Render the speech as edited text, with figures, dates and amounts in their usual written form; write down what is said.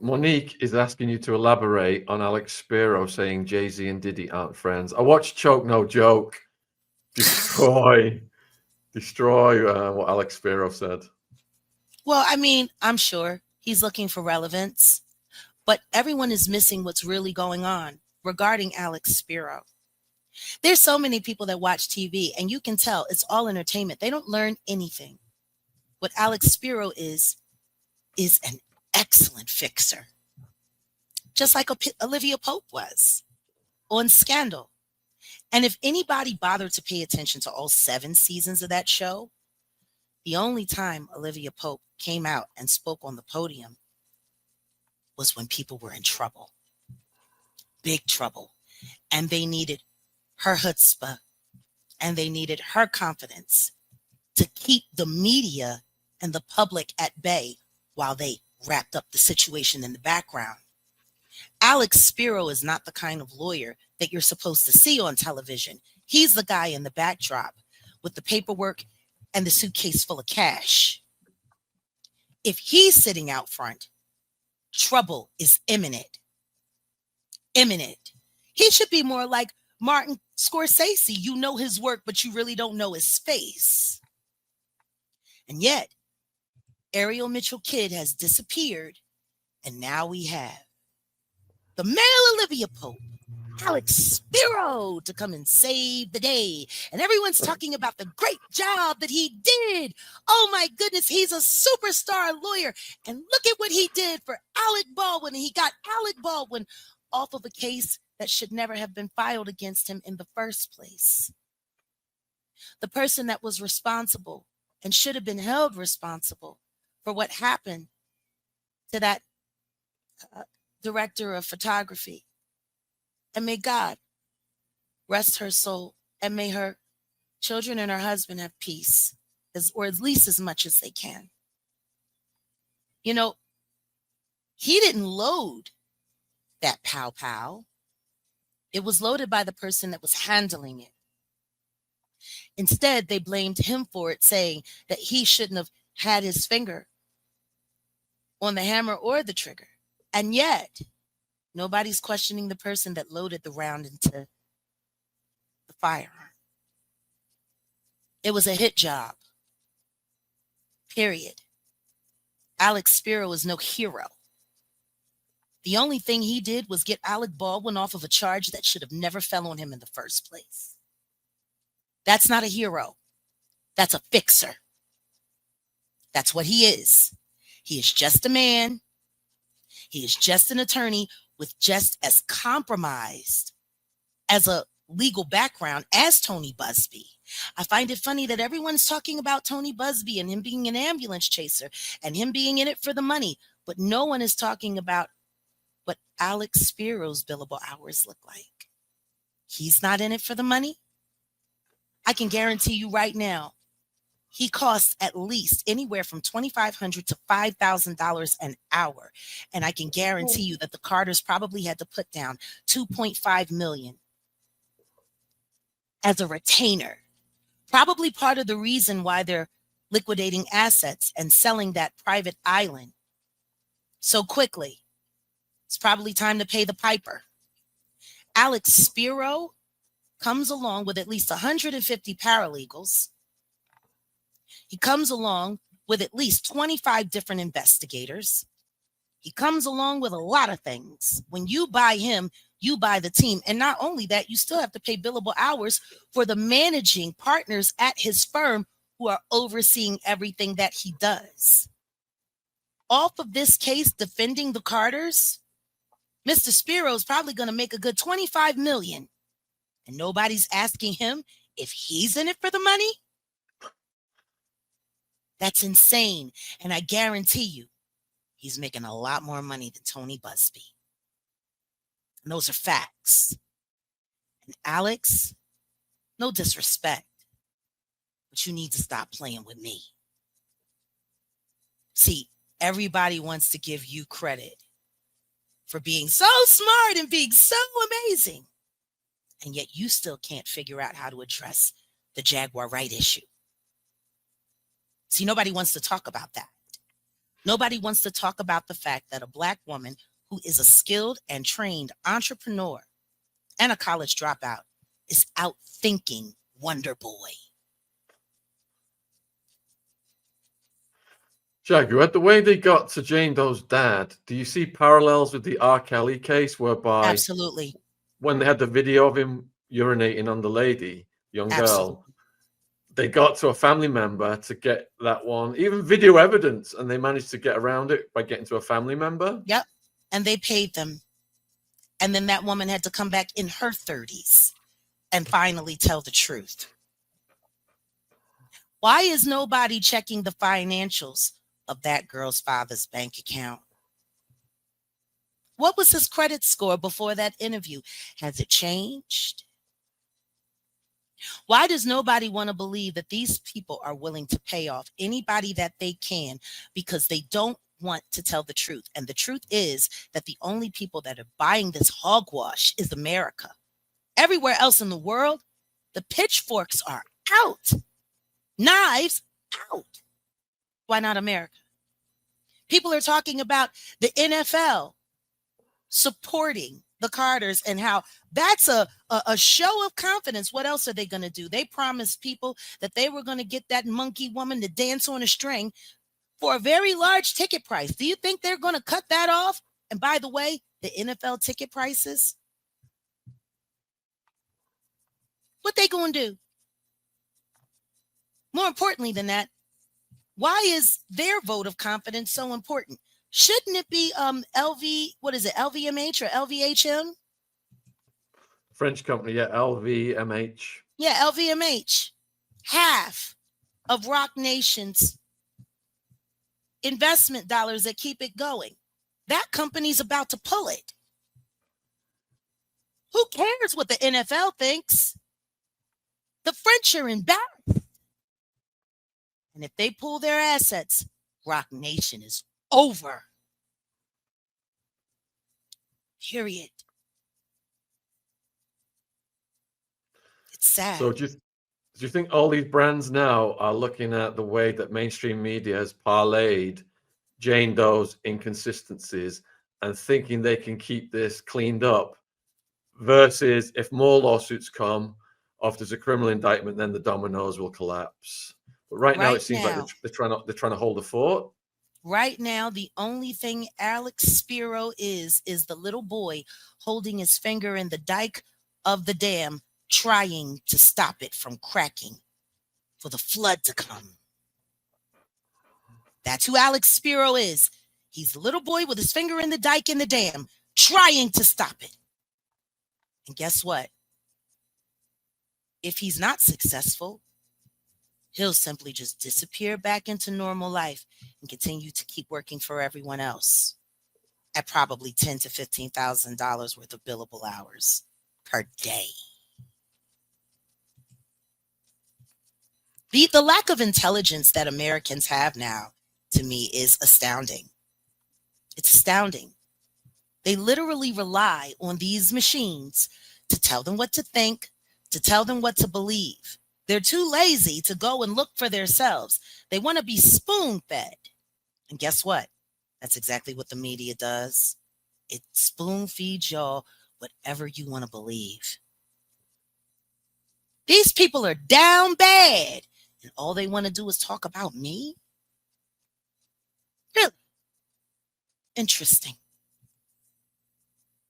Monique is asking you to elaborate on Alex Spiro saying Jay-Z and Diddy aren't friends. I watched Choke No Joke destroy what Alex Spiro said. Well, I mean, I'm sure he's looking for relevance, but everyone is missing what's really going on regarding Alex Spiro. There's so many people that watch TV, and you can tell it's all entertainment. They don't learn anything. What Alex Spiro is an excellent fixer, just like Olivia Pope was on Scandal. And if anybody bothered to pay attention to all 7 seasons of that show, the only time Olivia Pope came out and spoke on the podium was when people were in trouble, big trouble, and they needed her chutzpah and they needed her confidence to keep the media and the public at bay while they wrapped up the situation in the background. Alex Spiro is not the kind of lawyer that you're supposed to see on television. He's the guy in the backdrop with the paperwork and the suitcase full of cash. If he's sitting out front, trouble is imminent. Imminent. He should be more like Martin Scorsese. You know his work, but you really don't know his face. And yet, Ariel Mitchell Kidd has disappeared, and now we have the male Olivia Pope, Alex Spiro, to come and save the day. And everyone's talking about the great job that he did. Oh my goodness, he's a superstar lawyer. And look at what he did for Alec Baldwin. And he got Alec Baldwin off of a case that should never have been filed against him in the first place. The person that was responsible and should have been held responsible for what happened to that director of photography. And may God rest her soul, and may her children and her husband have peace, or at least as much as they can. You know, he didn't load that pow pow. It was loaded by the person that was handling it. Instead, they blamed him for it, saying that he shouldn't have had his finger on the hammer or the trigger. And yet, nobody's questioning the person that loaded the round into the firearm. It was a hit job. Period. Alex Spiro is no hero. The only thing he did was get Alec Baldwin off of a charge that should have never fell on him in the first place. That's not a hero. That's a fixer. That's what he is. He is just a man. He is just an attorney with just as compromised as a legal background as Tony Buzbee. I find it funny that everyone's talking about Tony Buzbee and him being an ambulance chaser and him being in it for the money, but no one is talking about what Alex Spiro's billable hours look like. He's not in it for the money. I can guarantee you right now, he costs at least anywhere from $2,500 to $5,000 an hour. And I can guarantee you that the Carters probably had to put down $2.5 million as a retainer. Probably part of the reason why they're liquidating assets and selling that private island so quickly. It's probably time to pay the piper. Alex Spiro comes along with at least 150 paralegals. He comes along with at least 25 different investigators. He comes along with a lot of things. When you buy him, you buy the team. And not only that, you still have to pay billable hours for the managing partners at his firm who are overseeing everything that he does. Off of this case defending the Carters, Mr. Spiro is probably going to make a good $25 million. And nobody's asking him if he's in it for the money. That's insane. And I guarantee you, he's making a lot more money than Tony Buzbee. And those are facts. And Alex, no disrespect, but you need to stop playing with me. See, everybody wants to give you credit for being so smart and being so amazing. And yet you still can't figure out how to address the Jaguar Wright issue. See, nobody wants to talk about that. Nobody wants to talk about the fact that a Black woman who is a skilled and trained entrepreneur and a college dropout is outthinking Wonder Boy. Jaguar, the way they got to Jane Doe's dad, do you see parallels with the R. Kelly case, whereby Absolutely. when they had the video of him urinating on the lady, young Absolutely. girl, they got to a family member to get that one, even video evidence, and they managed to get around it by getting to a family member? Yep. And they paid them. And then that woman had to come back in her 30s and finally tell the truth. Why is nobody checking the financials of that girl's father's bank account? What was his credit score before that interview? Has it changed? Why does nobody want to believe that these people are willing to pay off anybody that they can because they don't want to tell the truth? And the truth is that the only people that are buying this hogwash is America. Everywhere else in the world, the pitchforks are out. Knives out. Why not America? People are talking about the NFL supporting the Carters and how that's a show of confidence. What else are they going to do? They promised people that they were going to get that monkey woman to dance on a string for a very large ticket price. Do you think they're going to cut that off? And by the way, the NFL ticket prices, what they going to do? More importantly than that, why is their vote of confidence so important? Shouldn't it be LV, what is it, LVMH or LVHM? French company, yeah, LVMH. Yeah, LVMH. Half of Rock Nation's investment dollars that keep it going. That company's about to pull it. Who cares what the NFL thinks? The French are embarrassed. And if they pull their assets, Rock Nation is over. Period. It's sad. So do you think all these brands now are looking at the way that mainstream media has parlayed Jane Doe's inconsistencies and thinking they can keep this cleaned up, versus if more lawsuits come, or if there's a criminal indictment, then the dominoes will collapse? But right now, it seems like they're trying to hold the fort. Right now, the only thing Alex Spiro is the little boy holding his finger in the dike of the dam, trying to stop it from cracking for the flood to come. That's who Alex Spiro is. He's the little boy with his finger in the dike in the dam, trying to stop it. And guess what? If he's not successful, he'll simply just disappear back into normal life and continue to keep working for everyone else at probably $10,000 to $15,000 worth of billable hours per day. The lack of intelligence that Americans have now, to me, is astounding. It's astounding. They literally rely on these machines to tell them what to think, to tell them what to believe. They're too lazy to go and look for themselves. They want to be spoon-fed. And guess what? That's exactly what the media does. It spoon-feeds y'all whatever you want to believe. These people are down bad, and all they want to do is talk about me? Really? Interesting.